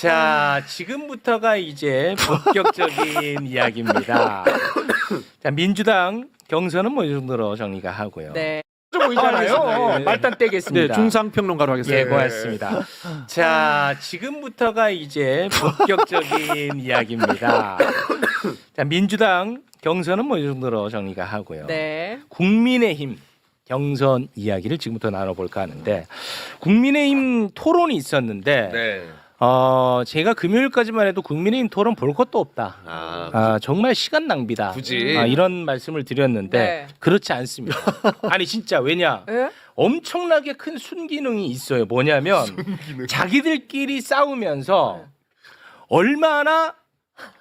자, 지금부터가 이제 본격적인 이야기입니다. 자, 민주당 경선은 뭐 이 정도로 정리가 하고요. 네. 보이잖아요. 말단 떼겠습니다. 네, 중상평론가로 하겠습니다. 예, 고맙습니다. 자, 지금부터가 이제 본격적인 이야기입니다. 자, 민주당 경선은 뭐 이 정도로 정리가 하고요. 네. 국민의힘 경선 이야기를 지금부터 나눠볼까 하는데, 국민의힘 토론이 있었는데 네. 제가 금요일까지만 해도 국민의힘 토론 볼 것도 없다. 정말 시간 낭비다. 굳이. 이런 말씀을 드렸는데 네. 그렇지 않습니다. 아니 진짜 왜냐? 예? 엄청나게 큰 순기능이 있어요. 뭐냐면 자기들끼리 싸우면서 얼마나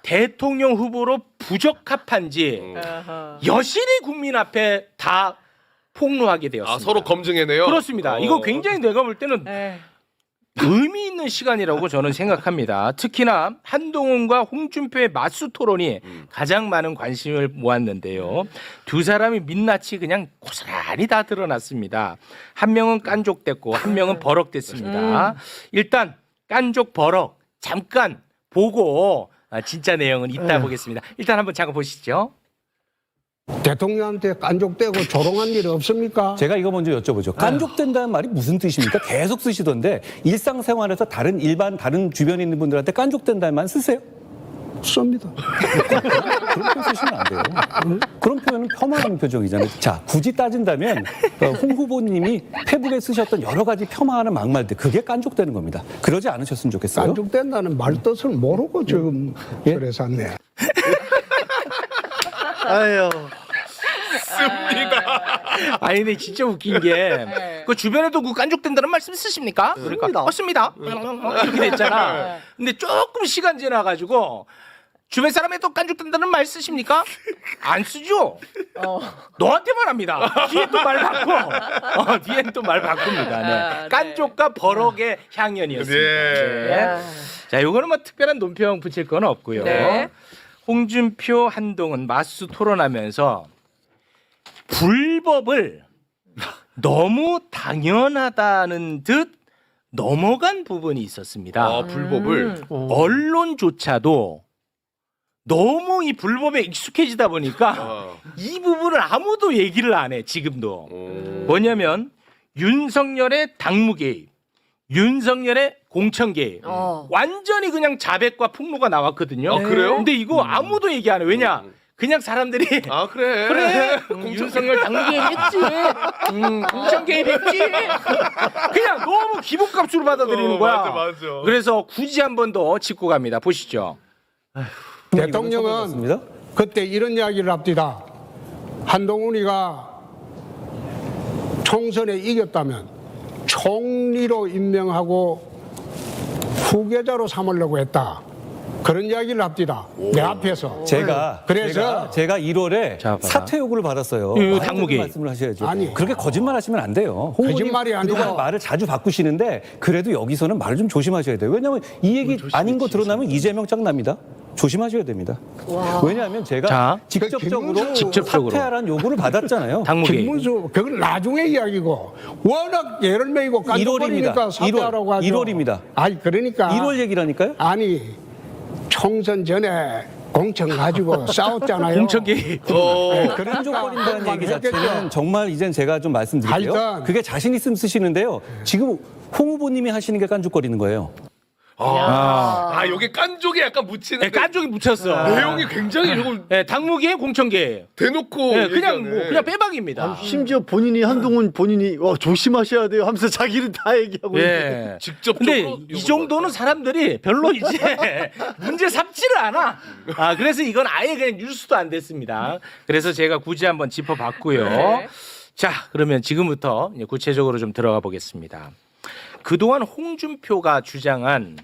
대통령 후보로 부적합한지 어허. 여실히 국민 앞에 다 폭로하게 되었습니다. 아, 서로 검증해내요? 그렇습니다. 이거 굉장히 내가 볼 때는 네. 의미 있는 시간이라고 저는 생각합니다. 특히나 한동훈과 홍준표의 맞수 토론이 가장 많은 관심을 모았는데요. 두 사람이 민낯이 그냥 고스란히 다 드러났습니다. 한 명은 깐족됐고 한 명은 버럭됐습니다. 일단 깐족 버럭 잠깐 보고 진짜 내용은 이따 보겠습니다. 일단 한번 잠깐 보시죠. 대통령한테 깐족되고 조롱한 일 없습니까? 제가 이거 먼저 여쭤보죠. 깐족된다는 말이 무슨 뜻입니까? 계속 쓰시던데 일상생활에서 다른 주변에 있는 분들한테 깐족된다는 말 쓰세요? 씁니다. 그런 표현 쓰시면 안 돼요. 그런 표현은 폄하하는 표정이잖아요. 자, 굳이 따진다면 홍 후보님이 페북에 쓰셨던 여러 가지 폄하하는 막말들, 그게 깐족되는 겁니다. 그러지 않으셨으면 좋겠어요. 깐족된다는 말 뜻을 모르고 지금 예? 그래 샀네. 아유. 아니 근데 진짜 웃긴 게 그 주변에도 그 깐족된다는 말씀 쓰십니까? 그러니까 씁니다. 이렇게 됐잖아. 근데 조금 시간 지나가지고 주변 사람이 또 깐족된다는 말 쓰십니까? 안 쓰죠. 너한테만 합니다. 뒤에 또 말 바꿔. 뒤엔 또 말 바꿉니다. 네. 네. 깐족과 버럭의 향연이었습니다. 네. 네. 자, 요거는 뭐 특별한 논평 붙일 건 없고요. 네. 홍준표, 한동훈 맞수 토론하면서 불법을 너무 당연하다는 듯 넘어간 부분이 있었습니다. 아, 불법을. 언론조차도 너무 이 불법에 익숙해지다 보니까 이 부분을 아무도 얘기를 안 해. 지금도. 뭐냐면 윤석열의 당무 개입, 윤석열의 공천 개입. 완전히 그냥 자백과 폭로가 나왔거든요. 아, 그래요? 근데 이거 아무도 얘기 안 해. 왜냐? 그냥 사람들이 아, 그래. 그래 윤석열 당무 개입했지, 공천 개입했지. 그냥 너무 기본값으로 받아들이는 거야. 맞아, 맞아. 그래서 굳이 한 번 더 짚고 갑니다. 보시죠. 대통령은 맞습니다. 그때 이런 이야기를 합디다. 한동훈이가 총선에 이겼다면 총리로 임명하고 후계자로 삼으려고 했다. 그런 이야기를 합디다. 내 앞에서. 제가 1월에 자, 봐라. 사퇴 요구를 받았어요. 당무기. 말씀을 하셔야죠. 아니. 그렇게 거짓말하시면 안 돼요. 홍 거짓말이 의원님 그동안 아니라. 말을 자주 바꾸시는데 그래도 여기서는 말을 좀 조심하셔야 돼요. 왜냐하면 이 얘기 아닌 거 드러나면 이재명 짱납니다. 조심하셔야 됩니다. 왜냐하면 제가 자, 직접적으로 직접적으로. 사퇴하라는 요구를 받았잖아요. 당무 개입. 김문수 그건 나중에 이야기고 워낙 여러 명이고 깐족거리니까 1월입니다. 사퇴하라고 하죠. 1월입니다. 아니 그러니까 1월 얘기라니까요. 아니 총선 전에 공천 가지고 싸웠잖아요. 공천 개입. 깐족거린다는 얘기 자체는 정말 이젠 제가 좀 말씀드릴게요. 하여튼. 그게 자신 있으면 쓰시는데요. 지금 홍 후보님이 하시는 게 깐족거리는 거예요. 아, 여기 깐족이 약간 묻히는. 네, 깐족이 묻혔어. 내용이 굉장히 조금 네, 당무 개입, 공천 개입. 대놓고. 네, 그냥 얘기하네. 뭐 그냥 빼박입니다. 심지어 본인이 한동훈 본인이 조심하셔야 돼요 하면서 자기는 다 얘기하고 있는데. 예. 직접적으로. 근데 이 정도는 사람들이 별로 이제 문제 삼지를 않아. 그래서 이건 아예 그냥 뉴스도 안 됐습니다. 그래서 제가 굳이 한번 짚어봤고요. 네. 자, 그러면 지금부터 이제 구체적으로 좀 들어가 보겠습니다. 그동안 홍준표가 주장한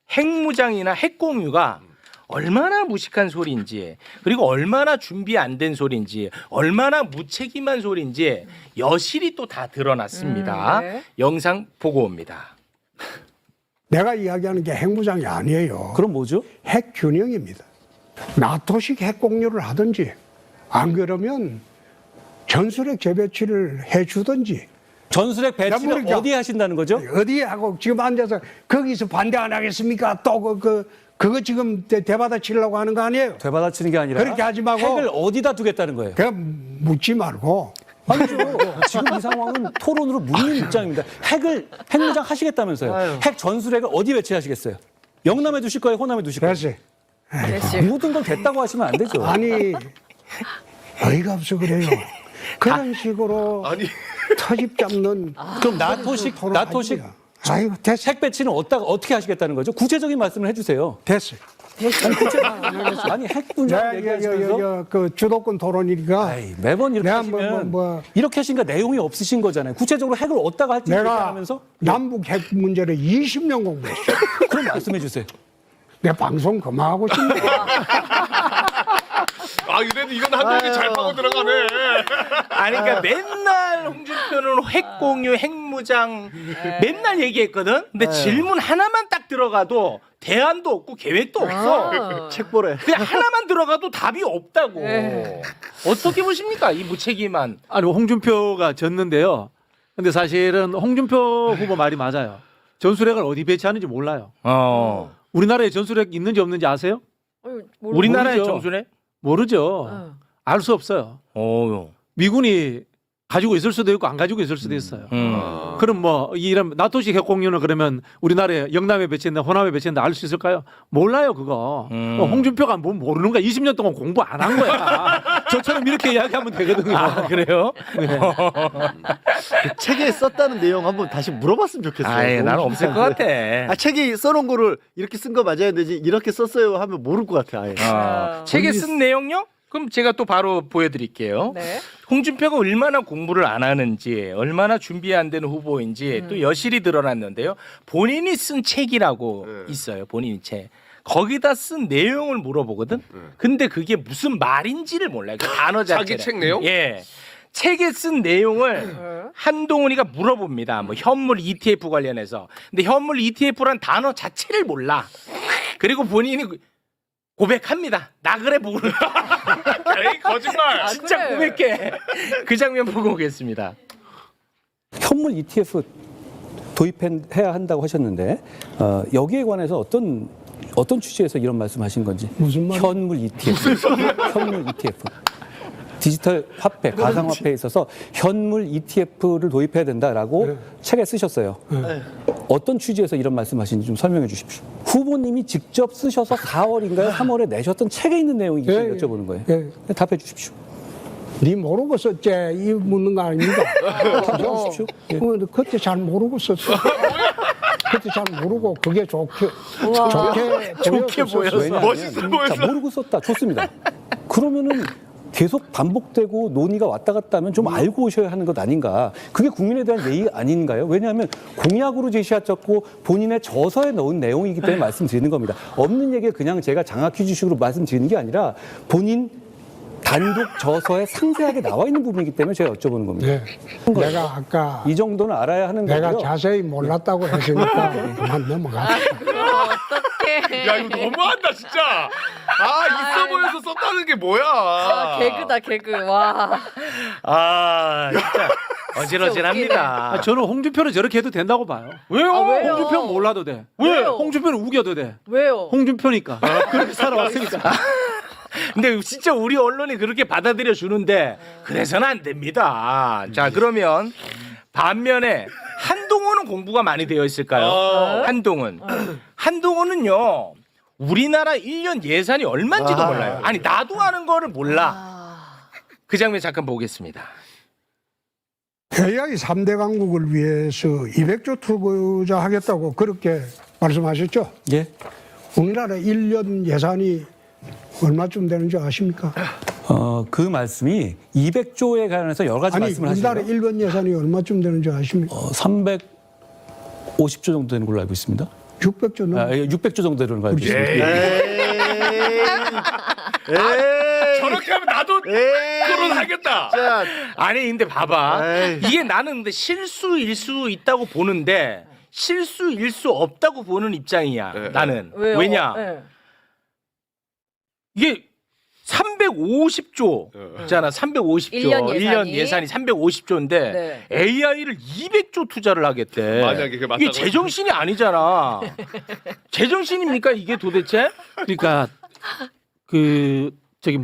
핵무장이나 핵공유가 얼마나 무식한 소리인지, 그리고 얼마나 준비 안 된 소리인지, 얼마나 무책임한 소리인지 여실히 또 다 드러났습니다. 네. 영상 보고 옵니다. 내가 이야기하는 게 핵무장이 아니에요. 그럼 뭐죠? 핵균형입니다. 나토식 핵공유를 하든지 안 그러면 전술핵 재배치를 해주든지 전술핵 배치를 모르겠죠. 어디에 하신다는 거죠? 어디에 하고 지금 앉아서 거기서 반대 안 하겠습니까? 또 그거 지금 대받아치려고 하는 거 아니에요? 되받아치는 게 아니라 그렇게 하지 말고. 핵을 어디다 두겠다는 거예요? 그냥 묻지 말고. 아니죠. 지금 이 상황은 토론으로 묻는 입장입니다. 핵무장 하시겠다면서요. 핵 전술핵을 어디 배치하시겠어요? 영남에 두실 거예요? 호남에 두실 거예요? 그래서 모든 걸 됐다고 하시면 안 되죠. 아니 어이가 없어 그래요. 그런 식으로 아니 터집 잡는 그럼 나토식 아이고 됐어 핵 배치는 어떻게 하시겠다는 거죠? 구체적인 말씀을 해주세요. 됐어. 아니 핵 문제 얘기하시면서 그 주도권 토론이니까 아이, 매번 이렇게 내가 하시면 뭐 이렇게 하시니까 내용이 없으신 거잖아요. 구체적으로 핵을 어디다가 할지 내가 얘기하면서 남북 핵 문제를 20년 공부했어. 그럼 말씀해 주세요. 내 방송 그만하고 싶네. 아 이래도 이건 한동훈이 잘 파고 들어가네. 아니 그러니까 맨날 홍준표는 핵 공유, 핵무장 맨날 얘기했거든. 근데 질문 하나만 딱 들어가도 대안도 없고 계획도 없어. 책 보래. 그냥 하나만 들어가도 답이 없다고. 어떻게 보십니까? 이 무책임한. 아니 홍준표가 졌는데요. 근데 사실은 홍준표 후보 말이 맞아요. 전술핵을 어디 배치하는지 몰라요. 우리나라에 전술핵 있는지 없는지 아세요? 우리나라의 모르죠. 정수네? 모르죠. 알 수 없어요. 미군이 가지고 있을 수도 있고 안 가지고 있을 수도 있어요. 그럼 뭐 이런 나토식 핵 공유는 그러면 우리나라에 영남에 배치했나 호남에 배치했나 알 수 있을까요? 몰라요 그거. 홍준표가 뭐 모르는 거야. 20년 동안 공부 안 한 거야. 저처럼 이렇게 이야기하면 되거든요. 아, 그래요? 그 책에 썼다는 내용 한번 다시 물어봤으면 좋겠어요. 아예 나는 없을 것 같아. 책에 써놓은 거를 이렇게 쓴 거 맞아야 되지 이렇게 썼어요 하면 모를 것 같아. 아예. 책에 쓴 내용요? 그럼 제가 또 바로 보여드릴게요. 네. 홍준표가 얼마나 공부를 안 하는지, 얼마나 준비 안 되는 후보인지 또 여실히 드러났는데요. 본인이 쓴 책이라고 있어요. 본인이 책. 거기다 쓴 내용을 물어보거든. 근데 그게 무슨 말인지를 몰라요. 그 단어 자체를. 자기 책 내용? 예. 책에 쓴 내용을 한동훈이가 물어봅니다. 뭐 현물 ETF 관련해서. 근데 현물 ETF란 단어 자체를 몰라. 그리고 본인이 고백합니다. 나 그래 모르. 에이 거짓말. 진짜 그래. 고백해. 그 장면 보고 오겠습니다. 현물 ETF 도입해야 한다고 하셨는데 여기에 관해서 어떤 취지에서 이런 말씀하신 건지. 무슨 말? 현물 ETF. 현물 ETF. 디지털 화폐, 가상화폐에 있어서 현물 ETF를 도입해야 된다라고 책에 쓰셨어요. 어떤 취지에서 이런 말씀하시는지 좀 설명해 주십시오. 후보님이 직접 쓰셔서 4월인가요? 3월에 내셨던 책에 있는 내용인지 예, 여쭤보는 거예요. 예. 답해 주십시오. 네 모르고 썼지 이 묻는 거 아닙니까? 답해 주십시오. 예. 그때 잘 모르고 썼어. 그때 잘 모르고 그게 좋게 보여서 왜냐하면 멋있어 보여서. 자, 모르고 썼다. 좋습니다. 그러면은 계속 반복되고 논의가 왔다 갔다 하면 좀 알고 오셔야 하는 것 아닌가. 그게 국민에 대한 예의 아닌가요? 왜냐하면 공약으로 제시하셨고 본인의 저서에 넣은 내용이기 때문에 말씀드리는 겁니다. 없는 얘기를 그냥 제가 장학 퀴즈식으로 말씀드리는 게 아니라 본인 단독 저서에 상세하게 나와 있는 부분이기 때문에 제가 여쭤보는 겁니다. 네. 내가 아까 이 정도는 알아야 하는 내가 거고요. 자세히 몰랐다고 했으니까 그만 넘어가. 어떡해. 야 이거 너무한다 진짜. 아 있어 보여서 썼다는 게 뭐야. 개그다 개그. 와. 아 진짜 어질어질합니다. 저는 홍준표는 저렇게 해도 된다고 봐요. 왜요? 왜요? 홍준표는 몰라도 돼. 왜요? 홍준표는 우겨도 돼. 왜요? 홍준표니까. 그렇게 살아왔으니까. 근데 진짜 우리 언론이 그렇게 받아들여 주는데 그래서는 안 됩니다. 자 그러면 반면에 한동훈은 공부가 많이 되어 있을까요? 한동훈은요 우리나라 1년 예산이 얼마인지도 몰라요. 아니 나도 아는 거를 몰라. 그 장면 잠깐 보겠습니다. AI 3대 강국을 위해서 200조 투자하겠다고 그렇게 말씀하셨죠? 예. 우리나라 1년 예산이 얼마쯤 되는지 아십니까? 그 말씀이 200조에 관해서 여러 가지 아니 말씀을 우리나라 하시네요. 1년 예산이 얼마쯤 되는지 아십니까? 350조 정도 되는 걸로 알고 있습니다. 600조 넘. 600조 정도 되는 걸로 알고 있습니다. 저렇게 하면 나도 결혼하겠다. 자, 아니 근데 봐봐 에이. 이게 나는 근데 실수일 수 있다고 보는데 실수일 수 없다고 보는 입장이야. 나는 왜요? 왜냐 네. 이게 350조잖아. 350조. 1년 예산이 350조인데 네. AI를 200조 투자를 하겠대. 만약에 그게 맞다고 이게 제정신이 아니잖아. 제정신입니까 이게 도대체? 그러니까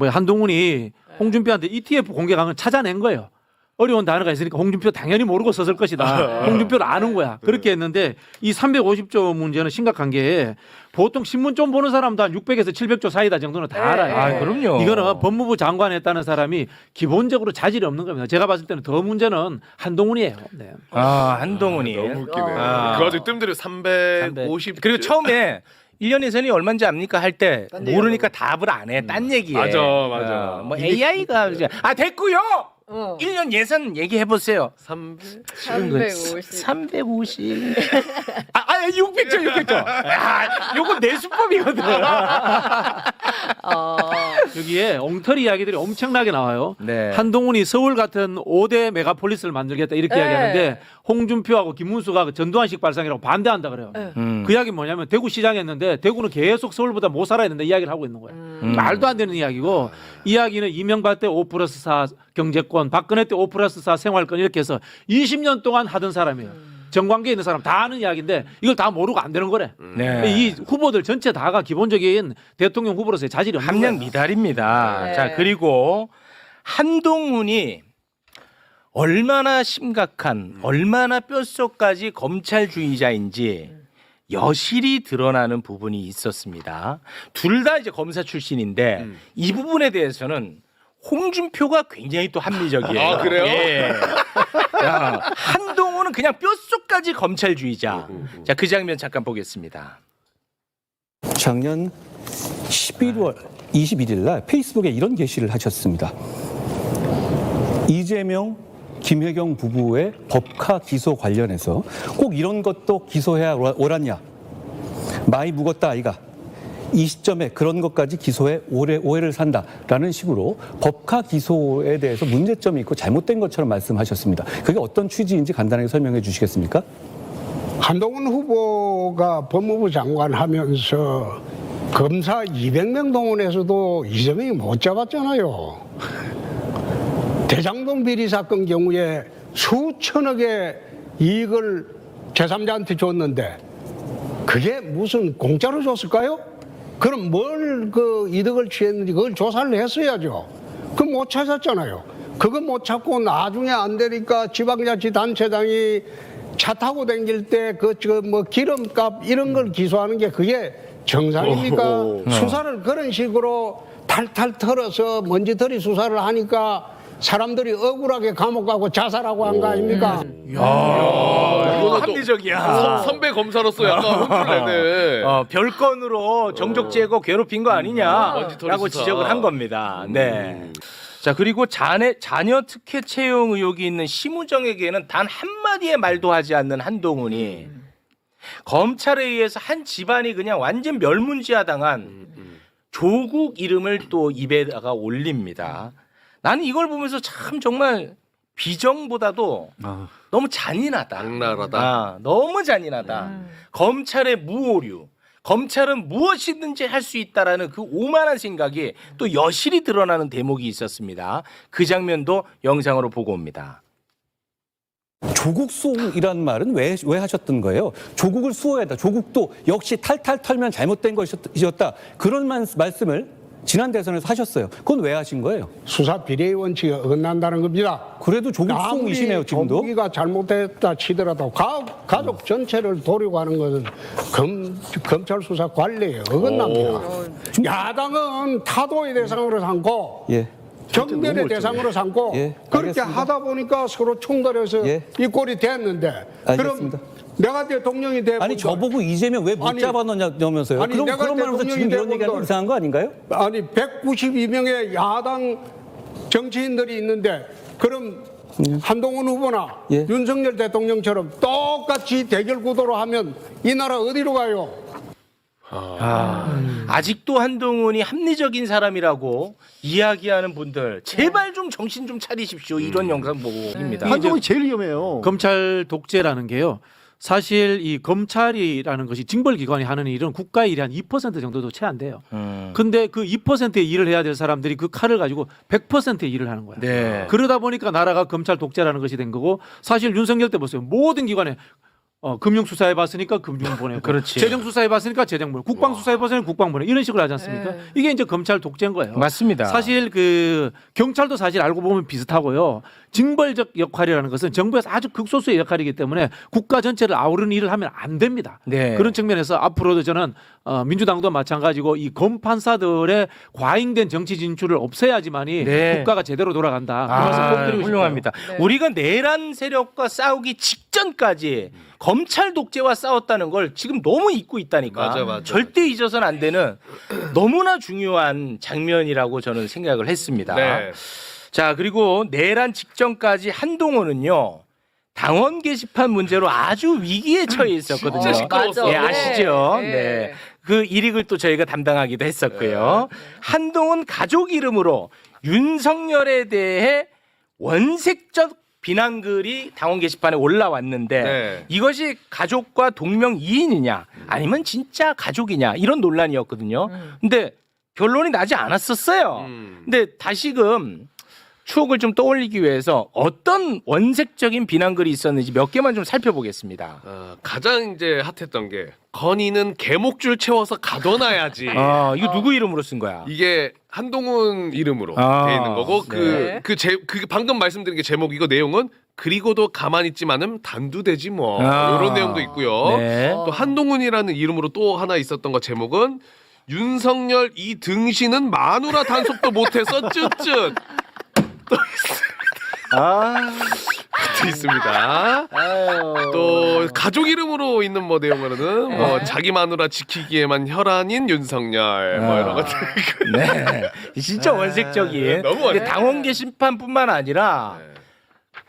한동훈이 홍준표한테 ETF 공개한 건 찾아낸 거예요. 어려운 단어가 있으니까 홍준표 당연히 모르고 썼을 것이다. 홍준표를 아는 거야. 그렇게 했는데 이 350조 문제는 심각한 게 보통 신문 좀 보는 사람도 한 600에서 700조 사이다 정도는 다 알아요. 아, 그럼요. 이거는 법무부 장관 했다는 사람이 기본적으로 자질이 없는 겁니다. 제가 봤을 때는 더 문제는 한동훈이에요. 네. 아, 한동훈이. 너무 웃기네. 아. 그 와중에 뜸들여 350. 그리고 처음에 1년 예산이 얼마인지 압니까 할 때 모르니까 답을 안 해. 딴 얘기해. 맞아, 맞아. 뭐 AI가 됐고요. 1년 예산 얘기해 보세요. 350. 350. 600조. 요거 내 수법이거든. 여기에 엉터리 이야기들이 엄청나게 나와요. 네. 한동훈이 서울 같은 5대 메가폴리스를 만들겠다 이렇게 네. 이야기하는데 홍준표하고 김문수가 그 전두환식 발상이라고 반대한다 그래요. 그 이야기 뭐냐면 대구시장 했는데 대구는 계속 서울보다 못 살아야 된다 이야기를 하고 있는 거예요. 말도 안 되는 이야기고 이야기는 이명박 때 5+4 경제권, 박근혜 때 5+4 생활권 이렇게 해서 20년 동안 하던 사람이에요. 정관계에 있는 사람 다 아는 이야기인데 이걸 다 모르고 안 되는 거래. 네. 이 후보들 전체 다가 기본적인 대통령 후보로서의 자질이 없는 함량 거예요. 미달입니다. 네. 자, 그리고 한동훈이 얼마나 심각한, 얼마나 뼛속까지 검찰주의자인지 여실히 드러나는 부분이 있었습니다. 둘 다 이제 검사 출신인데 이 부분에 대해서는 홍준표가 굉장히 또 합리적이에요. 아, 그래요? 예. 야, 한동훈은 그냥 뼛속까지 검찰주의자. 자, 그 장면 잠깐 보겠습니다. 작년 11월 21일 날 페이스북에 이런 게시를 하셨습니다. 이재명, 김혜경 부부의 법카 기소 관련해서 꼭 이런 것도 기소해야 옳았냐. 많이 묵었다 아이가. 이 시점에 그런 것까지 기소해 오해를 산다라는 식으로 법카 기소에 대해서 문제점이 있고 잘못된 것처럼 말씀하셨습니다. 그게 어떤 취지인지 간단하게 설명해 주시겠습니까? 한동훈 후보가 법무부 장관 하면서 검사 200명 동원해서도 이재명이 못 잡았잖아요. 대장동 비리 사건 경우에 수천억의 이익을 제3자한테 줬는데 그게 무슨 공짜로 줬을까요? 그럼 뭘 그 이득을 취했는지 그걸 조사를 했어야죠. 그거 못 찾았잖아요. 그거 못 찾고 나중에 안 되니까 지방자치단체장이 차 타고 다닐 때 뭐 기름값 이런 걸 기소하는 게 그게 정상입니까? 수사를 그런 식으로 탈탈 털어서 먼지털이 수사를 하니까 사람들이 억울하게 감옥 가고 자살하고 한 거 아닙니까? 이거 합리적이야. 선배 검사로서 약간 혼쭐 내네. 별건으로 정적 제거 괴롭힌 거 아니냐라고 먼지털이 수사. 지적을 한 겁니다. 네. 자, 그리고 자녀 특혜 채용 의혹이 있는 심우정에게는 단 한마디의 말도 하지 않는 한동훈이 검찰에 의해서 한 집안이 그냥 완전 멸문지화당한 조국 이름을 또 입에다가 올립니다. 나는 이걸 보면서 참 정말 비정보다도 너무 잔인하다. 악랄하다. 너무 잔인하다. 검찰의 무오류. 검찰은 무엇이든지 할 수 있다라는 그 오만한 생각이 또 여실히 드러나는 대목이 있었습니다. 그 장면도 영상으로 보고 옵니다. 조국 수호이란 말은 왜 하셨던 거예요? 조국을 수호해야 한다. 조국도 역시 탈탈 털면 잘못된 것이었다. 그런 말씀을 지난 대선에서 하셨어요. 그건 왜 하신 거예요? 수사 비례의 원칙에 어긋난다는 겁니다. 그래도 조국 수호이시네요, 지금도. 조국이가 잘못했다 치더라도 가족 전체를 도려가는 것은 검찰 수사 관리에 어긋납니다. 야당은 타도의 대상으로 삼고 예. 정별의 대상으로 삼고 예, 그렇게 알겠습니다. 하다 보니까 서로 충돌해서 예. 이 꼴이 됐는데 알겠습니다. 그럼 내가 대통령이 되면 아니 저보고 이재명 왜 못 아니, 잡아넣냐면서요? 아니, 그럼 내가 그런 말하면서 지금 이런 대통령이 얘기하는 거 되면 이상한 거 아닌가요? 아니 192명의 야당 정치인들이 있는데 그럼 한동훈 후보나 예. 윤석열 대통령처럼 똑같이 대결 구도로 하면 이 나라 어디로 가요? 아직도 한동훈이 합리적인 사람이라고 이야기하는 분들 제발 좀 정신 좀 차리십시오. 이런 영상 보고입니다. 한동훈이 제일 위험해요. 검찰 독재라는 게요. 사실 이 검찰이라는 것이 징벌기관이 하는 일은 국가의 일이 한 2% 정도도 채 안 돼요. 근데 그 2%의 일을 해야 될 사람들이 그 칼을 가지고 100%의 일을 하는 거야. 네. 그러다 보니까 나라가 검찰 독재라는 것이 된 거고 사실 윤석열 때 보세요. 모든 기관에 금융 수사해 봤으니까 금융 보내고 그렇지. 재정 수사해 봤으니까 재정 보내고 국방 수사해 봤으니까 국방 보내고 이런 식으로 하지 않습니까? 네. 이게 이제 검찰 독재인 거예요. 맞습니다. 사실 그 경찰도 사실 알고 보면 비슷하고요. 징벌적 역할이라는 것은 정부에서 아주 극소수의 역할이기 때문에 국가 전체를 아우르는 일을 하면 안 됩니다. 네. 그런 측면에서 앞으로도 저는 민주당도 마찬가지고 이 검판사들의 과잉된 정치 진출을 없애야지만이 네. 국가가 제대로 돌아간다. 그 말씀 꼭 드리고 싶어요. 훌륭합니다. 네. 우리가 내란 세력과 싸우기 직전까지 검찰 독재와 싸웠다는 걸 지금 너무 잊고 있다니까. 맞아. 절대 잊어서는 안 되는 너무나 중요한 장면이라고 저는 생각을 했습니다. 네. 자, 그리고 내란 직전까지 한동훈은요. 당원 게시판 문제로 아주 위기에 처해 있었거든요. 진짜 시끄러웠어. 예, 아시죠? 네. 네. 그 일익을 또 저희가 담당하기도 했었고요. 한동훈 가족 이름으로 윤석열에 대해 원색적 비난글이 당원 게시판에 올라왔는데 네. 이것이 가족과 동명이인이냐 아니면 진짜 가족이냐 이런 논란이었거든요. 근데 결론이 나지 않았었어요. 근데 다시금 추억을 좀 떠올리기 위해서 어떤 원색적인 비난글이 있었는지 몇 개만 좀 살펴보겠습니다. 가장 이제 핫했던 게 건이는 개목줄 채워서 가둬놔야지. 이거 누구 이름으로 쓴 거야? 이게 한동훈 이름으로 아, 돼 있는 거고 네. 그 방금 말씀드린 게 제목 이거 내용은 그리고도 가만히 있지만은 단두대지 뭐 이런 내용도 있고요. 네. 또 한동훈이라는 이름으로 또 하나 있었던 거 제목은 윤석열 이 등신은 마누라 단속도 못해서 쯧쯧 또 있습니다. 또 가족 이름으로 있는 뭐 내용으로는 뭐 자기 마누라 지키기에만 혈안인 윤석열 뭐 이런 것들. 네, 진짜 원색적인. 너무 근데 원색. 당원 게시판뿐만 아니라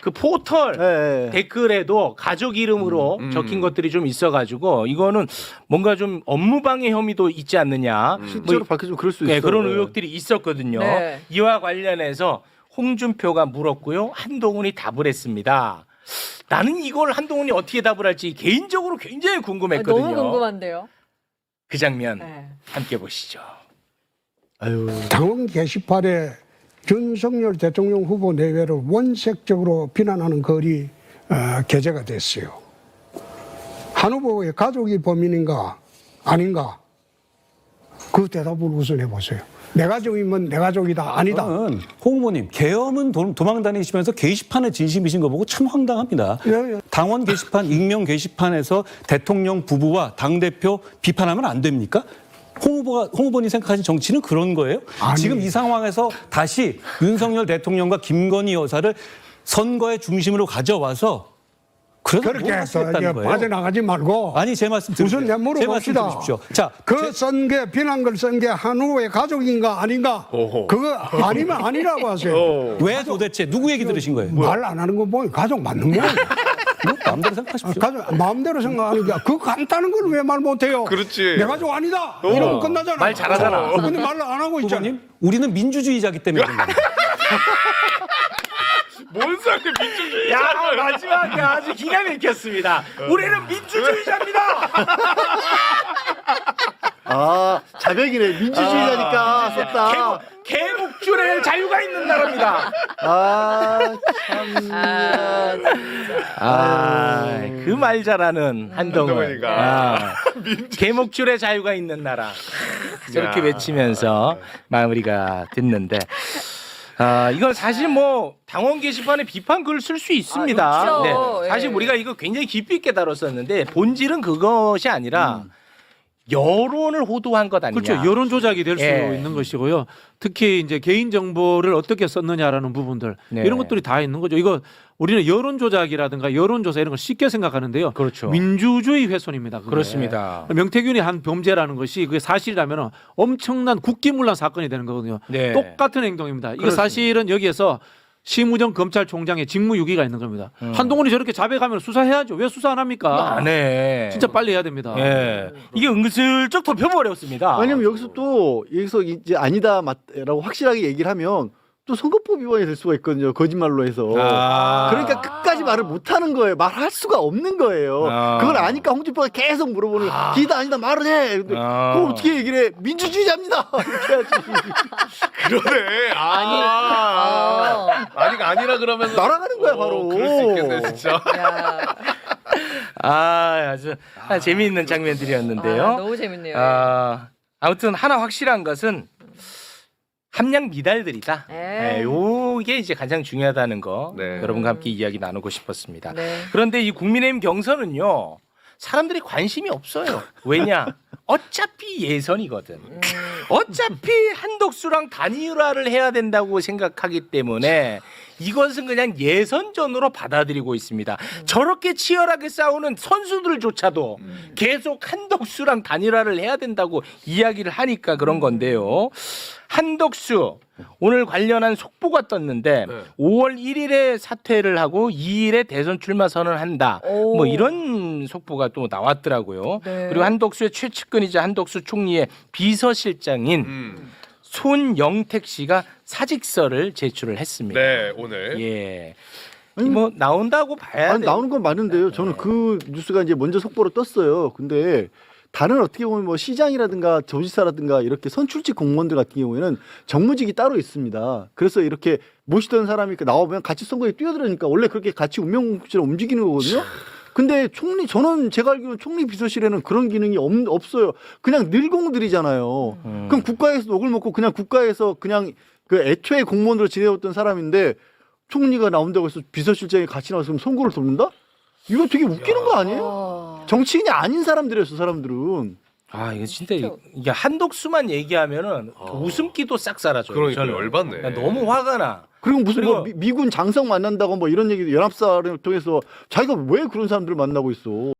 그 포털 네. 댓글에도 가족 이름으로 적힌 것들이 좀 있어가지고 이거는 뭔가 좀 업무방해 혐의도 있지 않느냐. 실제로 밝혀지면 그럴 수 네, 있어요. 그런 의혹들이 있었거든요. 네. 이와 관련해서 홍준표가 물었고요. 한동훈이 답을 했습니다. 나는 이걸 한동훈이 어떻게 답을 할지 개인적으로 굉장히 궁금했거든요. 너무 궁금한데요. 그 장면 네. 함께 보시죠. 아유. 당원 게시판에 윤석열 대통령 후보 내외를 원색적으로 비난하는 글이 게재가 됐어요. 한 후보의 가족이 범인인가 아닌가 그 대답을 우선 해보세요. 내 가족이면 내 가족이다 아니다. 저는 홍 후보님 계엄은 도망 다니시면서 게시판에 진심이신 거 보고 참 황당합니다. 예. 당원 게시판, 익명 게시판에서 대통령 부부와 당대표 비판하면 안 됩니까? 홍 후보님 생각하신 정치는 그런 거예요? 아니. 지금 이 상황에서 다시 윤석열 대통령과 김건희 여사를 선거의 중심으로 가져와서 그래서 그렇게 뭘 해서 하시겠다는 이제 거예요? 빠져나가지 말고 아니 제 말씀 들으세요. 우선 내 제 말씀 물어봅시다. 들으십시오. 자, 그 쓴 게 비난글 쓴 게 한우의 가족인가 아닌가 오호. 그거 아니면 아니라고 하세요. 왜 도대체 누구 얘기 들으신 거예요? 말 안 하는 거 보면 가족 맞는 거예요. 뭐 마음대로 생각하십시오. 가족 마음대로 생각하는 게 그 간단한 걸 왜 말 못해요? 그렇지. 내 가족 아니다. 이러면 끝나잖아. 말 잘하잖아. 근데 말을 안 하고 있잖아. 후보님, 우리는 민주주의자기 때문에 그런 겁니다. 뭔 소리 민주주의? 야, 마지막에 아주 기가 막혔습니다. 우리는 민주주의자입니다. 아, 자백이네. 민주주의자니까 썼다. 개목줄에 자유가 있는 나라입니다. 아, 참. 그 말 잘하는 한동훈. 한동훈이가. 개목줄에 자유가 있는 나라. 저렇게 외치면서 마무리가 됐는데. 이건 사실 뭐 당원 게시판에 비판 글 쓸 수 있습니다. 그렇죠. 네, 사실 예. 우리가 이거 굉장히 깊이 있게 다뤘었는데 본질은 그것이 아니라 여론을 호도한 것 아니냐. 그렇죠. 여론 조작이 될 수 예. 있는 것이고요. 특히 이제 개인 정보를 어떻게 썼느냐라는 부분들 네. 이런 것들이 다 있는 거죠. 이거 우리는 여론 조작이라든가 여론 조사 이런 걸 쉽게 생각하는데요. 그렇죠. 민주주의 훼손입니다. 그게. 그렇습니다. 명태균이 한 범죄라는 것이 그게 사실이라면 엄청난 국기문란 사건이 되는 거거든요. 네. 똑같은 행동입니다. 이거 그렇습니다. 사실은 여기에서 심우정 검찰총장의 직무유기가 있는 겁니다. 한동훈이 저렇게 자백하면 수사해야죠. 왜 수사 안 합니까? 안 해. 진짜 빨리 해야 됩니다. 예. 이게 은근슬쩍 덮여버렸습니다. 왜냐면 여기서 이제 아니다 맞라고 확실하게 얘기를 하면 또 선거법 위반이 될 수가 있거든요. 거짓말로 해서. 그러니까 끝까지 말을 못 하는 거예요. 말할 수가 없는 거예요. 그걸 아니까 홍준표가 계속 물어보는 거예요. 기다 아니다 말을 해. 근데 그걸 어떻게 얘기를 해? 민주주의자입니다. 이렇게 해야지. 그러네. 아니가 아니라 그러면 날아가는 거야 바로. 그럴 수 있겠네 진짜. 야, 아주 재미있는 장면들이었는데요. 너무 재밌네요. 아무튼 하나 확실한 것은 함량 미달들이다. 네. 요게 이제 가장 중요하다는 거 네. 여러분과 함께 이야기 나누고 싶었습니다. 네. 그런데 이 국민의힘 경선은요 사람들이 관심이 없어요. 왜냐? 어차피 예선이거든. 어차피 한덕수랑 단일화를 해야 된다고 생각하기 때문에 이것은 그냥 예선전으로 받아들이고 있습니다. 저렇게 치열하게 싸우는 선수들조차도 계속 한덕수랑 단일화를 해야 된다고 이야기를 하니까 그런 건데요. 한덕수 오늘 관련한 속보가 떴는데 네. 5월 1일에 사퇴를 하고 2일에 대선 출마 선언한다. 오. 뭐 이런 속보가 또 나왔더라고요. 네. 그리고 한덕수의 최측근이자 한덕수 총리의 비서실장인 손영택 씨가 사직서를 제출을 했습니다. 네 오늘. 예. 뭐 나온다고 봐야 아니, 돼. 나오는 건 맞는데요. 저는 그 뉴스가 이제 먼저 속보로 떴어요. 근데 다른 어떻게 보면 뭐 시장이라든가 도지사라든가 이렇게 선출직 공무원들 같은 경우에는 정무직이 따로 있습니다. 그래서 이렇게 모시던 사람이 나오면 같이 선거에 뛰어들으니까 원래 그렇게 같이 운명처럼 움직이는 거거든요. 근데 총리 저는 제가 알기로는 총리 비서실에는 그런 기능이 없어요. 그냥 늘공들이잖아요. 그럼 국가에서 녹을 먹고 그냥 국가에서 그냥 그 애초에 공무원으로 지내왔던 사람인데 총리가 나온다고 해서 비서실장이 같이 나와서 그럼 선거를 돕는다? 이거 되게 웃기는 거 아니에요? 정치인이 아닌 사람들이었어 사람들은. 이거 진짜 이게 한덕수만 얘기하면은 웃음기도 싹 사라져요. 그러니까 저는. 열받네. 너무 화가 나. 그리고 무슨 뭐 그리고- 미군 장성 만난다고 뭐 이런 얘기 연합사를 통해서 자기가 왜 그런 사람들을 만나고 있어?